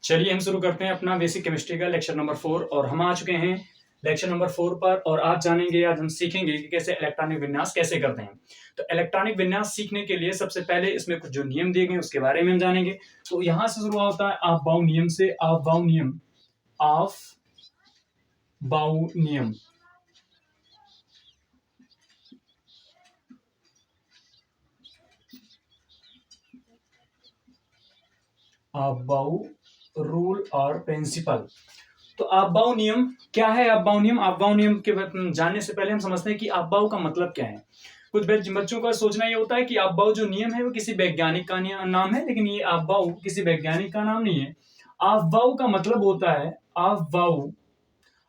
चलिए हम शुरू करते हैं अपना बेसिक केमिस्ट्री का लेक्चर नंबर 4 और हम आ चुके हैं लेक्चर नंबर 4 पर। और आज हम सीखेंगे कि कैसे इलेक्ट्रॉनिक विन्यास कैसे करते हैं। तो इलेक्ट्रॉनिक विन्यास सीखने के लिए सबसे पहले इसमें कुछ जो नियम दिए गए उसके बारे में हम जानेंगे। तो यहां से शुरू होता है ऑफ-बाउ नियम से। ऑफ-बाउ नियम ऑफ-बाउ रूल और प्रिंसिपल। तो ऑफ-बाउ नियम क्या है? ऑफ-बाउ नियम के जानने से पहले हम समझते हैं कि ऑफ-बाउ का मतलब क्या है। कुछ बच्चों का सोचना ये होता है कि ऑफ-बाउ जो नियम है वो किसी वैज्ञानिक का नाम है, लेकिन ये ऑफ-बाउ किसी वैज्ञानिक का नाम नहीं है। ऑफ-बाउ का मतलब होता है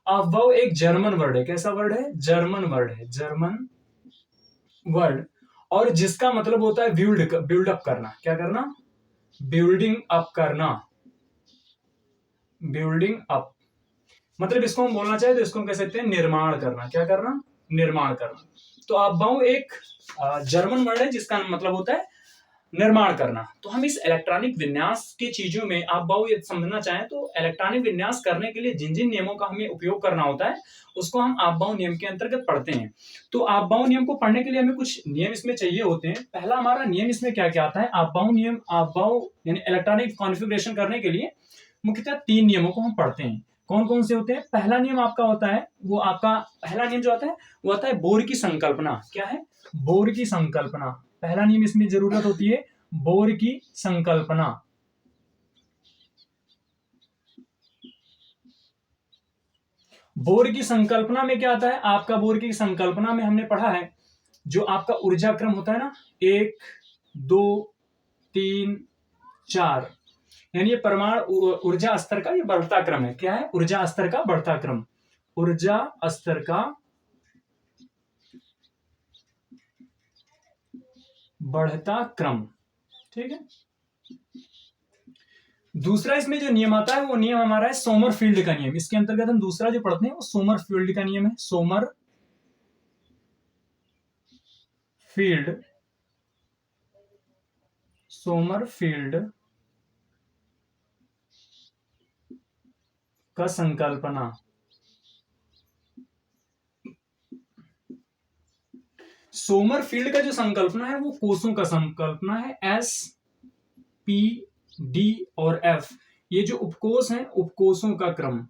ऑफ-बाउ एक जर्मन वर्ड है। कैसा वर्ड है? जर्मन वर्ड, और जिसका मतलब होता है बिल्ड अप करना। क्या करना? Building up. मतलब इसको हम बोलना चाहे तो इसको हम कह सकते हैं निर्माण करना। क्या करना? निर्माण करना। तो ऑफ-बाउ एक जर्मन वर्ड है जिसका मतलब होता है निर्माण करना। तो हम इस इलेक्ट्रॉनिक विन्यास की चीजों में ऑफ-बाउ ये समझना चाहें तो इलेक्ट्रॉनिक विन्यास करने के लिए जिन जिन नियमों का हमें उपयोग करना होता है उसको हम ऑफ-बाउ नियम के अंतर्गत पढ़ते हैं। तो ऑफ-बाउ नियम को पढ़ने के लिए हमें कुछ नियम इसमें चाहिए होते हैं। पहला हमारा नियम इसमें क्या क्या आता है? ऑफ-बाउ यानी इलेक्ट्रॉनिक कॉन्फ़िगरेशन करने के लिए मुख्यतः 3 नियमों को हम पढ़ते हैं। कौन कौन से होते हैं? पहला नियम आपका होता है पहला नियम जो आता है वो आता है बोर की संकल्पना। क्या है? बोर की संकल्पना। पहला नियम इसमें जरूरत होती है बोर की संकल्पना। बोर की संकल्पना में क्या आता है? आपका बोर की संकल्पना में हमने पढ़ा है जो आपका ऊर्जा क्रम होता है ना, 1 2 3 4, यानी ये परमाणु ऊर्जा स्तर का ये बढ़ता क्रम है। क्या है? ऊर्जा स्तर का बढ़ता क्रम। ऊर्जा स्तर का बढ़ता क्रम। ठीक है। दूसरा इसमें जो नियम आता है वो नियम हमारा है सोमरफील्ड का नियम। इसके अंतर्गत हम दूसरा जो पढ़ते हैं वो सोमरफील्ड का नियम है। सोमरफील्ड का संकल्पना। सोमरफील्ड का जो संकल्पना है वो कोषों का संकल्पना है। S P D और F, ये जो उपकोष हैं उपकोषों का क्रम।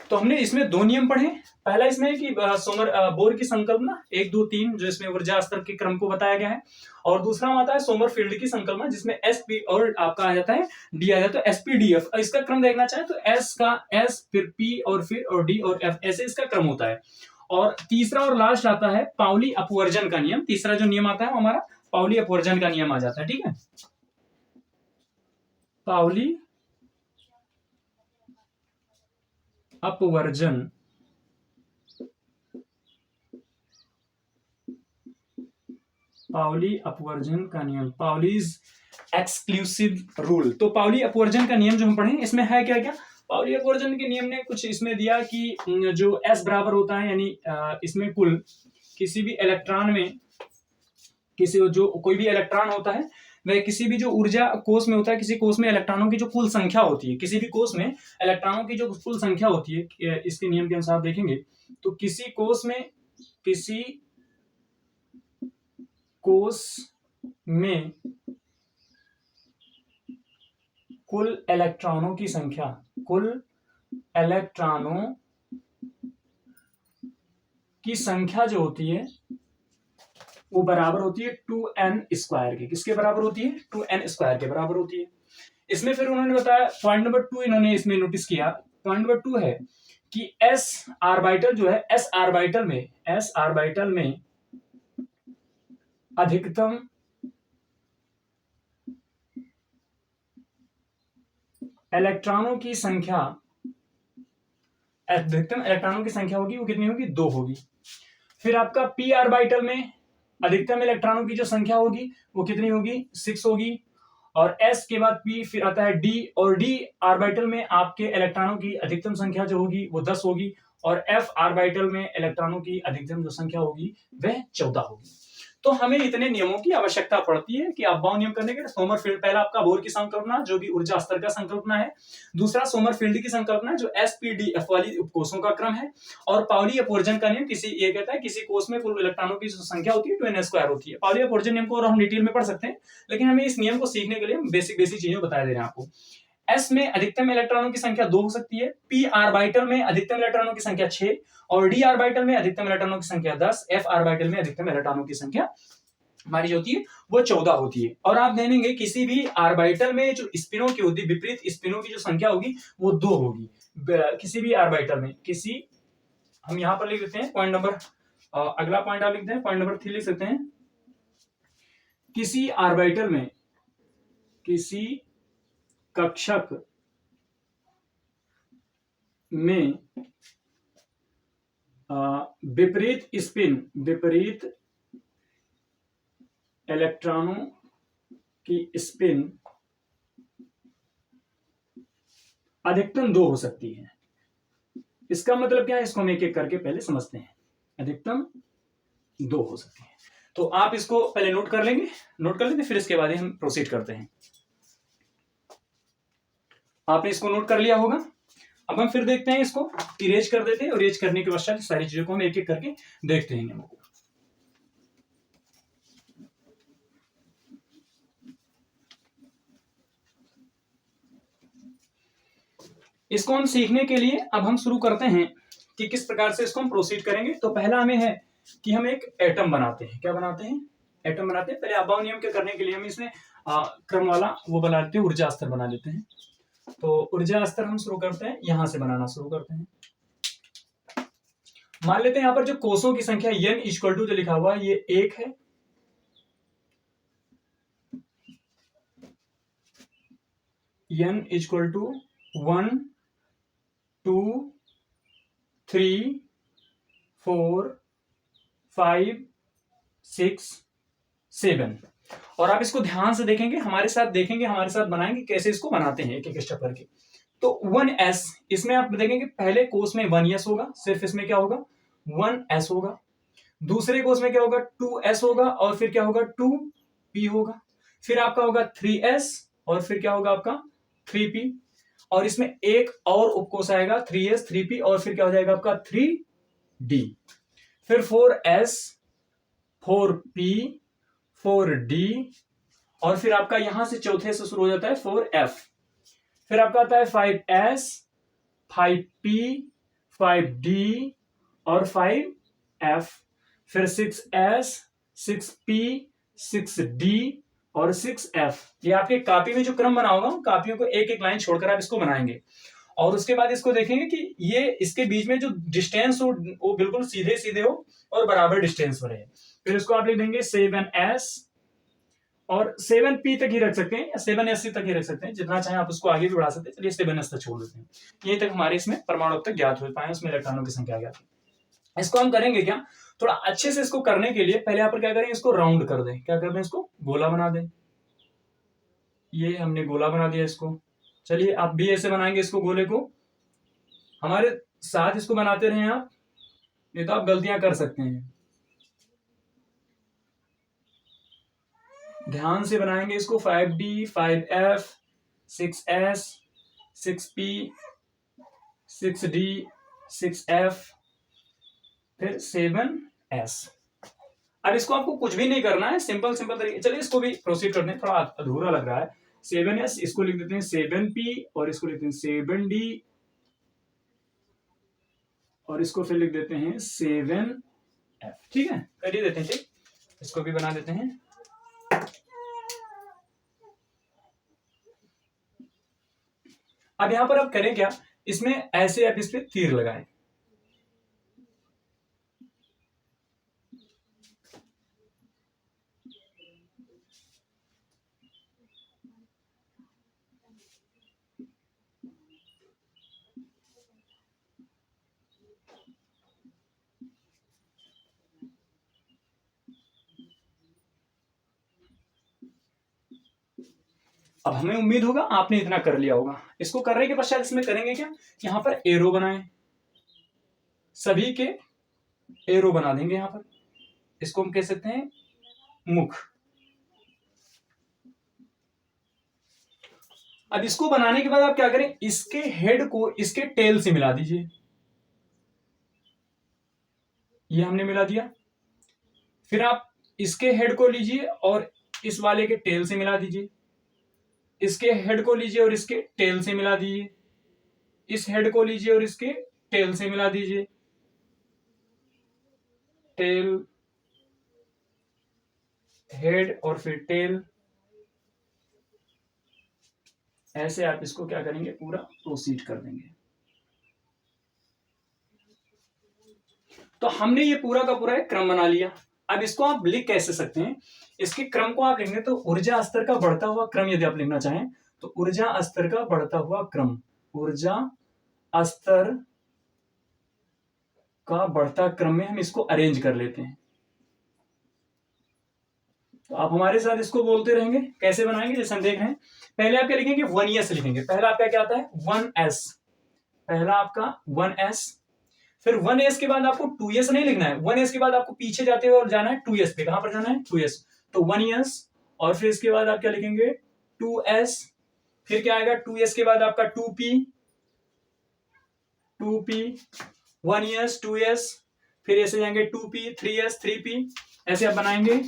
तो हमने इसमें 2 नियम पढ़े। पहला इसमें कि बोर की संकल्पना 1 2 3 जो इसमें ऊर्जा स्तर के क्रम को बताया गया है, और दूसरा आता है सोमरफील्ड की संकल्पना जिसमें SP और आपका आ जाता है D आ जाता है। SPDF इसका क्रम देखना चाहे तो S का S, फिर P और फिर D और F, ऐसे इसका क्रम होता है। और तीसरा और लास्ट आता है पाउली अपवर्जन का नियम। तीसरा जो नियम आता है वो हमारा पाउली अपवर्जन का नियम आ जाता है। ठीक है। पाउली अपवर्जन का नियम, पाउलीज एक्सक्लूसिव रूल। तो पाउली अपवर्जन का नियम जो हम पढ़े इसमें है क्या क्या? पाउली अपवर्जन के नियम ने कुछ इसमें दिया कि जो S बराबर होता है, यानी इसमें कुल किसी भी इलेक्ट्रॉन में कोई भी इलेक्ट्रॉन होता है वह किसी भी जो ऊर्जा कोष में होता है, किसी कोष में इलेक्ट्रॉनों की जो कुल संख्या होती है, किसी भी कोष में इलेक्ट्रॉनों की जो कुल संख्या होती है, इसके नियम के अनुसार देखेंगे तो किसी कोष में कुल इलेक्ट्रॉनों की संख्या जो होती है वो बराबर होती है 2n स्क्वायर के। किसके बराबर होती है? 2n स्क्वायर के बराबर होती है। इसमें फिर उन्होंने बताया पॉइंट नंबर 2 इन्होंने इसमें नोटिस किया। पॉइंट नंबर 2 है कि s ऑर्बिटल जो है, s ऑर्बिटल में अधिकतम इलेक्ट्रॉनों की संख्या होगी, वो कितनी होगी? 2 होगी। फिर आपका p ऑर्बिटल में अधिकतम इलेक्ट्रॉनों की जो संख्या होगी वो कितनी होगी? 6 होगी। और S के बाद P, फिर आता है D, और D ऑर्बिटल में आपके इलेक्ट्रॉनों की अधिकतम संख्या जो होगी वो 10 होगी। और F ऑर्बिटल में इलेक्ट्रॉनों की अधिकतम जो संख्या होगी वह 14 होगी। तो हमें इतने नियमों की आवश्यकता पड़ती है कि अप बाउंड नियम करने के लिए सोमरफील्ड, पहला आपका बोर की संकल्पना जो भी ऊर्जा स्तर का संकल्पना है, दूसरा सोमरफील्ड की संकल्पना जो एसपीडीएफ वाली उपकोषों का क्रम है, और पाउली अपवर्जन का नियम ये कहता है किसी कोष में कुल इलेक्ट्रॉनों की जो संख्या होती है 2n² होती है। पाउली अपवर्जन नियम को और हम डिटेल में पढ़ सकते हैं, लेकिन हमें इस नियम को सीखने के लिए बेसिक चीजें बता दे रहे हैं आपको। एस में अधिकतम इलेक्ट्रॉनों की संख्या 2 हो सकती है, पी ऑर्बिटल में अधिकतम इलेक्ट्रॉनों की संख्या 6, और डी ऑर्बिटल में अधिकतम इलेक्ट्रॉनों की संख्या 10, एफ ऑर्बिटल में अधिकतम इलेक्ट्रॉनों की संख्या हमारी जो होती है वो 14 होती है। और आप देखेंगे किसी भी ऑर्बिटल में जो स्पिनों की होती है, विपरीत स्पिनों की जो संख्या होगी वो 2 होगी किसी भी ऑर्बिटल में। किसी, हम यहां पर लिख देते हैं पॉइंट नंबर, अगला पॉइंट आप लिखते हैं पॉइंट नंबर 3 लिख सकते हैं। किसी ऑर्बिटल में किसी कक्षक में विपरीत इलेक्ट्रॉनों की स्पिन अधिकतम 2 हो सकती है। इसका मतलब क्या है, इसको हम एक एक करके पहले समझते हैं। अधिकतम 2 हो सकती है, तो आप इसको पहले नोट कर लेंगे, फिर इसके बाद हम प्रोसीड करते हैं। आपने इसको नोट कर लिया होगा। अब हम फिर देखते हैं, इसको इरेज कर देते हैं, और इरेज करने के पश्चात सारी चीजों को हम एक एक करके देखते हैं। इसको हम सीखने के लिए अब हम शुरू करते हैं कि किस प्रकार से इसको हम प्रोसीड करेंगे। तो पहला हमें है कि हम एक एटम बनाते हैं। क्या बनाते हैं? एटम बनाते हैं। पहले अप बाउंड नियम के करने के लिए हम इसमें क्रम वाला वो बना लेते हैं, ऊर्जा स्तर बना लेते हैं। तो ऊर्जा स्तर हम शुरू करते हैं, यहां से बनाना शुरू करते हैं। मान लेते हैं यहां पर जो कोषों की संख्या n इक्वल टू जो लिखा हुआ है ये 1 है, n इक्वल टू 1 2 3 4 5 6 7। और आप इसको ध्यान से देखेंगे, हमारे साथ बनाएंगे कैसे इसको बनाते हैं एक एक स्टेप करके। तो 1s, इसमें आप देखेंगे पहले कोष में 1s होगा, सिर्फ इसमें क्या होगा 1s होगा। दूसरे कोष में क्या होगा 2s होगा, और फिर क्या होगा 2p होगा। फिर आपका होगा 3s, और फिर क्या होगा आपका 3p। और इसमें एक और उपकोष आएगा 3s 3p, और फिर क्या हो जाएगा आपका 3d। फिर 4s 4p 4d, और फिर आपका यहां से चौथे से शुरू हो जाता है 4f। फिर आपका आता है 5s 5p 5d और 5f। फिर 6s 6p 6d और 6f। ये आपके कॉपी में जो क्रम बना होगा, कॉपियों को एक एक लाइन छोड़कर आप इसको बनाएंगे। और उसके बाद इसको देखेंगे कि ये इसके बीच में जो डिस्टेंस हो वो बिल्कुल सीधे सीधे हो और बराबर डिस्टेंस पर रहे। फिर इसको आप लिख देंगे 7s, और 7p तक ही रख सकते हैं या 7s तक ही रख सकते हैं, जितना चाहे आप उसको आगे भी बढ़ा सकते हैं। चलिए 7s तक छोड़ देते हैं। यही तक हमारे इसमें परमाणु तक ज्ञात हो पाए, उसमें इलेक्ट्रॉनों की संख्या ज्ञात है। इसको हम करेंगे क्या, थोड़ा अच्छे से इसको करने के लिए पहले यहाँ पर क्या करें, इसको राउंड कर दें। क्या कर दें, इसको गोला बना दें। ये हमने गोला बना दिया इसको। चलिए आप भी ऐसे बनाएंगे इसको, गोले को हमारे साथ इसको बनाते रहें आप, नहीं तो आप गलतियां कर सकते हैं। ध्यान से बनाएंगे इसको। 5d 5f 6s 6p 6d 6f फिर 7s। अब इसको आपको कुछ भी नहीं करना है, सिंपल तरीके। चलिए इसको भी प्रोसीड करते हैं, थोड़ा अधूरा लग रहा है। 7s, इसको लिख देते हैं 7p, और इसको लिखते हैं 7d, और इसको फिर लिख देते हैं 7f। ठीक है, कर ही देते हैं। ठीक, इसको भी बना देते हैं। अब यहां पर आप करें क्या, इसमें ऐसे आप इस पे तीर लगाएं। अब हमें उम्मीद होगा आपने इतना कर लिया होगा। इसको करने के पश्चात इसमें करेंगे क्या, यहां पर एरो बनाएं, सभी के एरो बना देंगे। यहां पर इसको हम कह सकते हैं मुख। अब इसको बनाने के बाद आप क्या करें, इसके हेड को इसके टेल से मिला दीजिए। ये हमने मिला दिया। फिर आप इसके हेड को लीजिए और इस वाले के टेल से मिला दीजिए। इसके हेड को लीजिए और इसके टेल से मिला दीजिए। इस हेड को लीजिए और इसके टेल से मिला दीजिए। टेल, हेड और फिर टेल। ऐसे आप इसको क्या करेंगे, पूरा प्रोसीड कर देंगे। तो हमने ये पूरा का पूरा एक क्रम बना लिया। अब इसको आप लिख कैसे सकते हैं, इसके क्रम को आप लिखेंगे तो ऊर्जा स्तर का बढ़ता हुआ क्रम यदि आप लिखना चाहें तो ऊर्जा स्तर का बढ़ता हुआ क्रम, ऊर्जा स्तर का बढ़ता क्रम में हम इसको अरेंज कर लेते हैं। तो आप हमारे साथ इसको बोलते रहेंगे। कैसे बनाएंगे, जैसे हम देख रहे हैं। पहले आप क्या लिखेंगे, 1s लिखेंगे। पहला आपका क्या आता है, 1s। पहला आपका 1s। फिर 1s के बाद आपको 2s नहीं लिखना है। 1s के बाद आपको पीछे जाते हुए और जाना है 2s पे। कहां पर जाना है, 2s। तो 1s और फिर इसके बाद आप क्या लिखेंगे, 2s। फिर क्या आएगा, 2s के बाद आपका 2p, 2p, 1s, 2s, फिर ऐसे जाएंगे 2p, 3s, 3p। ऐसे आप बनाएंगे।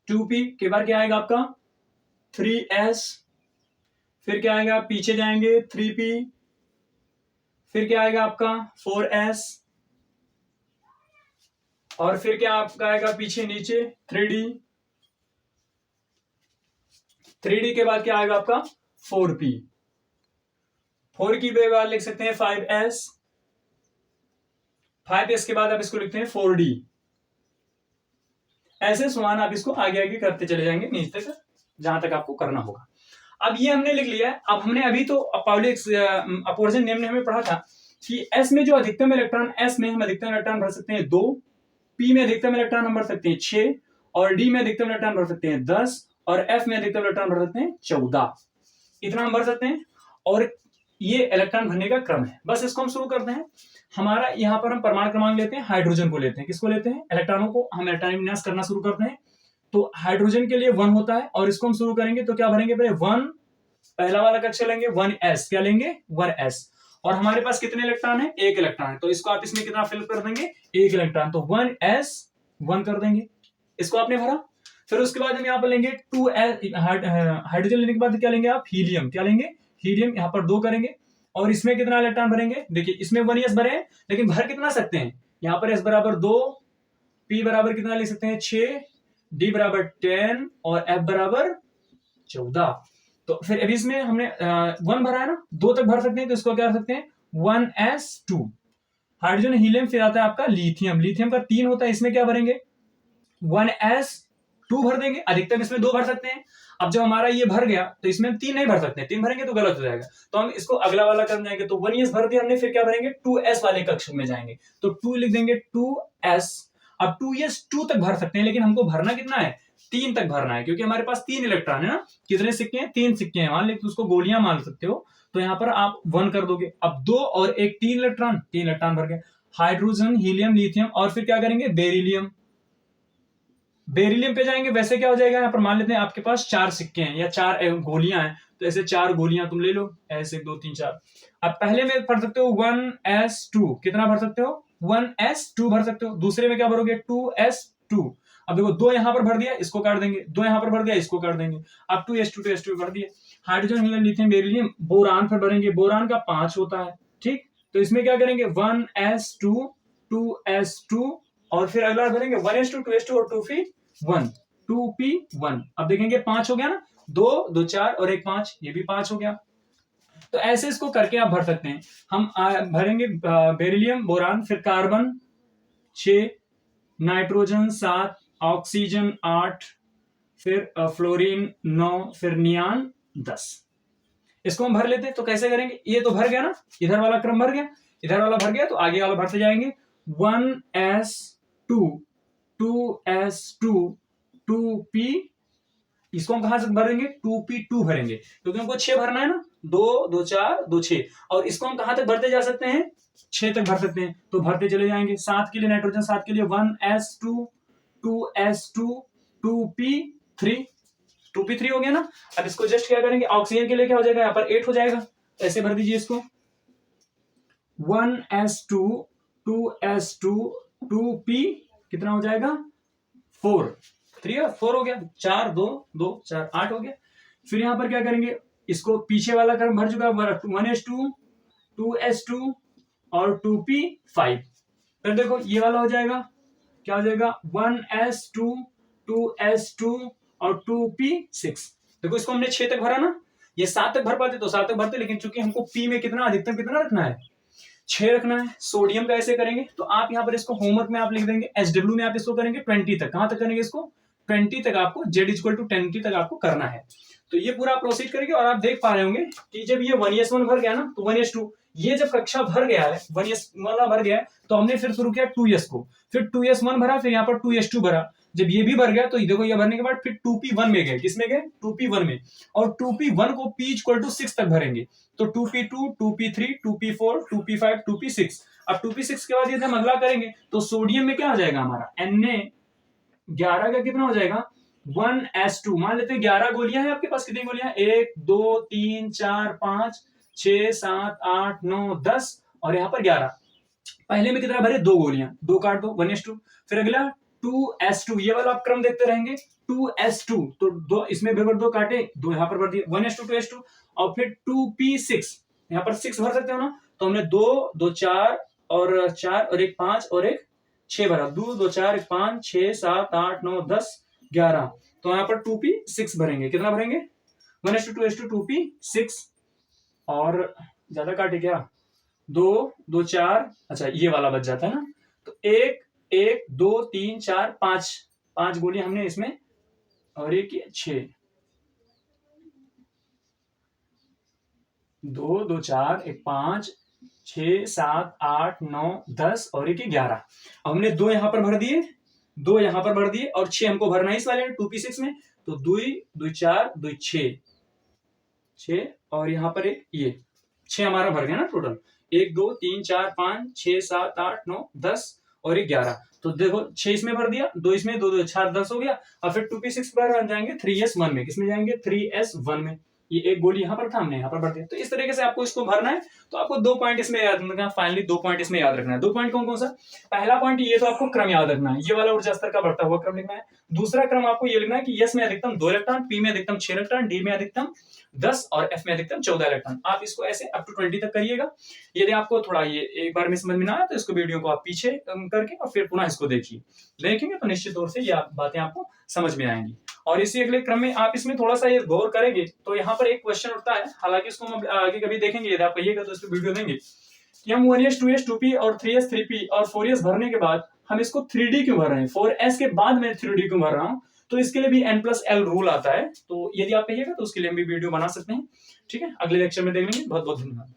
2p के बाद क्या आएगा आपका 3s। फिर क्या आएगा, पीछे जाएंगे 3p। फिर क्या आएगा आपका 4s। और फिर क्या आपका आएगा पीछे नीचे 3d। 3d के बाद क्या आएगा आपका 4p। 4 की बाद लिख सकते हैं 5s। 5s के बाद आप इसको लिखते हैं 4d। ऐसे समान आप इसको आगे आगे करते चले जाएंगे नीचे तक, जहां तक आपको करना होगा। अब ये हमने लिख लिया है। अब हमने अभी तो पाउली अपवर्जन नियम में हमें पढ़ा था कि s में जो अधिकतम इलेक्ट्रॉन, s में हम अधिकतम इलेक्ट्रॉन भर सकते हैं 2, p में अधिकतम इलेक्ट्रॉन हम भर सकते हैं 6, और d में अधिकतम इलेक्ट्रॉन भर सकते हैं 10, और f में अधिकतम इलेक्ट्रॉन भर सकते हैं 14। इतना हम भर सकते हैं। और ये इलेक्ट्रॉन भरने का क्रम है। बस इसको हम शुरू करते हैं। हमारा यहाँ पर हम परमाणु क्रमांक लेते हैं, हाइड्रोजन को लेते हैं। किसको लेते हैं, इलेक्ट्रॉनों को हम इलेक्ट्रॉनिक विन्यास करना शुरू करते हैं। तो हाइड्रोजन के लिए 1 होता है और इसको हम शुरू करेंगे तो क्या भरेंगे, पहले 1, पहला वाला कक्षा लेंगे 1s। क्या लेंगे, 1s। और हमारे पास कितने इलेक्ट्रॉन है, 1 इलेक्ट्रॉन है। तो इसको आप इसमें कितना फिल कर देंगे, 1 इलेक्ट्रॉन। तो 1s 1 कर देंगे। इसको आपने भरा। फिर उसके बाद हम यहाँ पर लेंगे 2s। हाइड्रोजन लेने के बाद क्या लेंगे आप, हीलियम। क्या लेंगे, हीलियम। यहाँ पर 2 करेंगे। और इसमें कितना इलेक्ट्रॉन भरेंगे, देखिए इसमें 1s भरे हैं, लेकिन भर कितना सकते हैं। यहाँ पर s बराबर 2, p बराबर कितना लिख सकते हैं 6, d बराबर 10 और f बराबर 14। तो फिर अभी इसमें हमने 1 भरा है ना, 2 तक भर सकते हैं। तो इसको क्या कर सकते हैं, 1s2। हाइड्रोजन, हीलियम, फिर आता है आपका लिथियम। लिथियम का 3 होता है। इसमें क्या भरेंगे, 1s2 भर देंगे। अधिकतम इसमें 2 भर सकते हैं। अब जब हमारा ये भर गया तो इसमें हम 3 नहीं भर सकते। 3 भरेंगे तो गलत हो जाएगा। तो हम इसको अगला वाला कर जाएंगे। तो 1s भर दिया हमने। फिर क्या भरेंगे, 2s वाले कक्ष में जाएंगे। तो 2 लिख देंगे, 2s। अब 2s2 तक भर सकते हैं, लेकिन हमको भरना कितना है, 3 तक भरना है, क्योंकि हमारे पास 3 इलेक्ट्रॉन है ना। कितने सिक्के हैं, 3 सिक्के हैं। मान लीजिए उसको गोलियां मान सकते हो। तो यहाँ पर आप 1 कर दोगे। अब 2 और 1, 3 इलेक्ट्रॉन, 3 इलेक्ट्रॉन भर गए। हाइड्रोजन, हीलियम, लिथियम, और फिर क्या करेंगे, बेरिलियम। बेरिलियम पे जाएंगे। वैसे क्या हो जाएगा, यहाँ पर मान लेते हैं आपके पास 4 सिक्के हैं या 4 गोलियां हैं। तो ऐसे 4 गोलियां तुम ले लो, ऐसे 2 3 4। अब पहले में भर सकते हो 1s2। कितना भर सकते हो, 1s2 भर सकते हो। दूसरे में क्या भरोगे, 2s2। अब देखो 2 यहां पर भर दिया, इसको काट देंगे। 2 यहां पर भर दिया, इसको काट देंगे। अब 2s2 भर दिया। Hydrogen, helium, lithium, beryllium, boron पर भरेंगे। बोरान का 5 होता है, ठीक। तो इसमें क्या करेंगे, 1s2, 2s2, और फिर अगला भरेंगे 1s2, 2s2 और 2p1, 2p1। अब देखेंगे 5 हो गया ना, 2 2 4 और 1 5, ये भी 5 हो गया। तो ऐसे इसको करके आप भर सकते हैं। हम भरेंगे बेरिलियम, बोरान, फिर कार्बन 6, नाइट्रोजन 7, ऑक्सीजन 8, फिर फ्लोरीन 9, फिर नियान 10। इसको हम भर लेते हैं। तो कैसे करेंगे, ये तो भर गया ना, इधर वाला क्रम भर गया, इधर वाला भर गया, तो आगे वाला भरते जाएंगे। 1s2, 2s2, 2p। इसको हम कहां से भरेंगे, 2p2 भरेंगे, क्योंकि हमको 6 भरना है ना। 2 2 4 2 6। और इसको हम कहां तक भरते जा सकते हैं, 6 तक भर सकते हैं। तो भरते चले जाएंगे। 7 के लिए नाइट्रोजन, 7 के लिए 1s2, 2s2, 2p3 2p3 हो गया ना। अब इसको जस्ट क्या करेंगे, ऑक्सीजन के लिए क्या हो जाएगा, यहाँ पर 8 हो जाएगा, ऐसे भर दीजिए इसको। 1s2 2s2 2p कितना हो जाएगा 4, 3 और 4 हो गया, 4 2 2 4 8 हो गया। फिर यहां पर क्या करेंगे, इसको पीछे वाला क्रम भर चुका है, 1s2 2s2 और 2p5। फिर देखो ये वाला हो जाएगा, क्या हो जाएगा 1s2 2s2 और 2p6। देखो इसको हमने 6 तक भरा ना, ये 7 तक भर पाते तो 7 तक भरते, लेकिन चूंकि हमको पी में कितना अधिकतम कितना रखना है 6 रखना है। सोडियम का ऐसे करेंगे, तो आप यहाँ पर इसको होमवर्क में आप लिख देंगे, एसडब्ल्यू में आप इसको करेंगे 20 तक। कहां तक करेंगे इसको 20 तक, आपको Z=20 तक आपको करना है। तो ये पूरा प्रोसीड करेंगे और आप देख पा रहे होंगे कि जब ये 1s1 भर गया ना तो 1s2, ये जब कक्षा भर गया है 1s वाला भर गया है, तो हमने फिर शुरू किया 2s को, फिर 2s1 भरा, फिर यहाँ पर 2s2 भरा। जब ये भी भर गया तो देखो ये भरने के बाद फिर 2p1 में गए, किसमें गए 2p1 में, और 2p1 को p=6 तक भरेंगे। तो 2p2 2p3 2p4 2p5 2p6। अब 2p6 के बाद यदि हम अगला करेंगे तो सोडियम में क्या हो जाएगा हमारा Na11 का कितना हो जाएगा 1s2। मान लेते हैं 11 गोलियां हैं आपके पास, कितनी गोलियां 1 2 3 4 5 6 7 8 9 10 और यहाँ पर 11। पहले में कितना भरे 2 गोलियां, 2 काट दो 1s2। फिर अगला 2s2, ये वाला आप क्रम देखते रहेंगे 2s2, तो 2 इसमें भर 2 काटे, 2 यहाँ पर भर दिए 1s2 2s2। और फिर 2p6, यहाँ पर 6 भर सकते हो ना, तो हमने 2 2 4 और एक 5 और एक 6 भरा, 2 2 4 1 5 6 7 8 9 10 11। तो यहाँ पर 2p6 भरेंगे, कितना भरेंगे 1s2 2s2 2p6। और ज्यादा काटे क्या 2 2 4, अच्छा ये वाला बच जाता है ना, तो 1 1 2 3 4 5 गोली हमने इसमें, और एक 6 2 2 4 1 5 6 7 8 9 10 और एक 11। अब हमने 2 यहां पर भर दिए, 2 यहां पर भर दिए, और 6 हमको भरना है इस वाले 2p6 में, तो 2 2 4 2 6 और यहां पर एक ये 6 हमारा भर गया ना टोटल, 1 2 3 4 5 6 7 8 9 10 और एक 11। तो देखो 6 इसमें भर दिया, 2 इसमें, 2 2 4 10 हो गया। और फिर 2p6 पर जाएंगे 3s1 में, किसमें जाएंगे 3s1 में, ये एक गोली यहां पर था, हमने यहां पर भर दिया। तो इस तरीके से आपको इसको भरना है। तो आपको 2 पॉइंट इसमें याद रखना, फाइनली 2 पॉइंट इसमें याद रखना है। 2 पॉइंट कौन कौन सा, पहला पॉइंट ये तो आपको क्रम याद रखना है, ये वाला ऊर्जा स्तर का बढ़ता हुआ क्रम लिखना है। दूसरा क्रम आपको ये लिखना है कि यस में अधिकतम 2 इलेक्ट्रॉन, पी में अधिकतम 6 इलेक्ट्रॉन, डी में अधिकतम 10 और एफ में अधिकतम 14 इलेक्ट्रॉन। आप इसको ऐसे अप टू 20 तक करिएगा। यदि आपको थोड़ा ये एक बार में समझ में ना आया तो इसको वीडियो को आप पीछे करके और फिर पुनः इसको देखेंगे तो निश्चित तौर से ये बातें आपको समझ में आएंगी। और इसी अगले क्रम में आप इसमें थोड़ा सा ये गौर करेंगे तो यहाँ पर एक क्वेश्चन उठता है, हालांकि इसको हम आगे कभी देखेंगे, यदि आप कहिएगा तो इस पर वीडियो देंगे कि हम 1s 2s 2p और 3s 3p और 4s भरने के बाद हम इसको 3d क्यों भर रहे हैं, 4s के बाद मैं 3d क्यों भर रहा हूँ। तो इसके लिए भी n+l रूल आता है, तो यदि आप कहिएगा तो उसके लिए हम भी वीडियो बना सकते हैं। ठीक है, अगले लेक्चर में देख लेंगे। बहुत बहुत धन्यवाद।